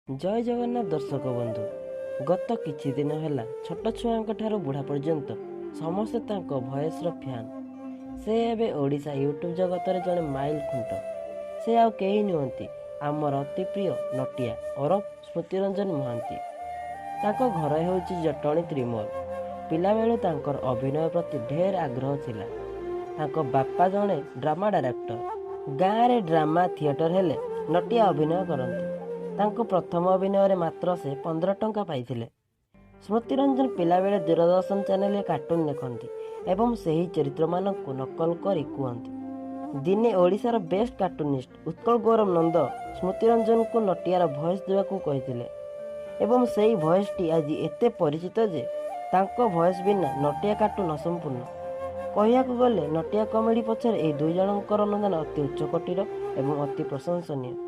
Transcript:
ଜୟ ଜଗନ୍ନାଥ ଦର୍ଶକ ବନ୍ଧୁ। ଗତ କିଛି ଦିନ ହେଲା ଛୋଟ ଛୁଆଙ୍କ ଠାରୁ ବୁଢ଼ା ପର୍ଯ୍ୟନ୍ତ ସମସ୍ତେ ତାଙ୍କ ଭଏସ୍ର ଫ୍ୟାନ୍। ସେ ଏବେ ଓଡ଼ିଶା ୟୁଟ୍ୟୁବ୍ ଜଗତରେ ଜଣେ ମାଇଲ ଖୁଣ୍ଟ। ସେ ଆଉ କେହି ନୁହନ୍ତି, ଆମର ଅତି ପ୍ରିୟ ନଟିଆ ଓରଫ ସ୍ମୃତିରଞ୍ଜନ ମହାନ୍ତି। ତାଙ୍କ ଘର ହେଉଛି ଜଟଣୀ ତ୍ରିମଲ। ପିଲାବେଳୁ ତାଙ୍କର ଅଭିନୟ ପ୍ରତି ଢେର ଆଗ୍ରହ ଥିଲା। ତାଙ୍କ ବାପା ଜଣେ ଡ୍ରାମା ଡାଇରେକ୍ଟର। ଗାଁରେ ଡ୍ରାମା ଥିଏଟର ହେଲେ ନଟିଆ ଅଭିନୟ କରନ୍ତି। ତାଙ୍କ ପ୍ରଥମ ଅଭିନୟରେ ମାତ୍ର ସେ 15 ଟଙ୍କା ପାଇଥିଲେ। ସ୍ମୃତିରଞ୍ଜନ ପିଲାବେଳେ ଦୂରଦର୍ଶନ ଚ୍ୟାନେଲରେ କାର୍ଟୁନ୍ ଦେଖନ୍ତି ଏବଂ ସେହି ଚରିତ୍ରମାନଙ୍କୁ ନକଲ କରି କୁହନ୍ତି। ଦିନେ ଓଡ଼ିଶାର ବେଷ୍ଟ କାର୍ଟୁନିଷ୍ଟ ଉତ୍କଳ ଗୌରବ ନନ୍ଦ ସ୍ମୃତିରଞ୍ଜନଙ୍କୁ ନଟିଆର ଭଏସ୍ ଦେବାକୁ କହିଥିଲେ ଏବଂ ସେହି ଭଏସ୍ଟି ଆଜି ଏତେ ପରିଚିତ ଯେ ତାଙ୍କ ଭଏସ୍ ବିନା ନଟିଆ କାର୍ଟୁନ୍ ଅସମ୍ପୂର୍ଣ୍ଣ। କହିବାକୁ ଗଲେ ନଟିଆ କମେଡ଼ି ପଛରେ ଏହି ଦୁଇ ଜଣଙ୍କର ଅନୁଦାନ ଅତି ଉଚ୍ଚକୋଟୀର ଏବଂ ଅତି ପ୍ରଶଂସନୀୟ।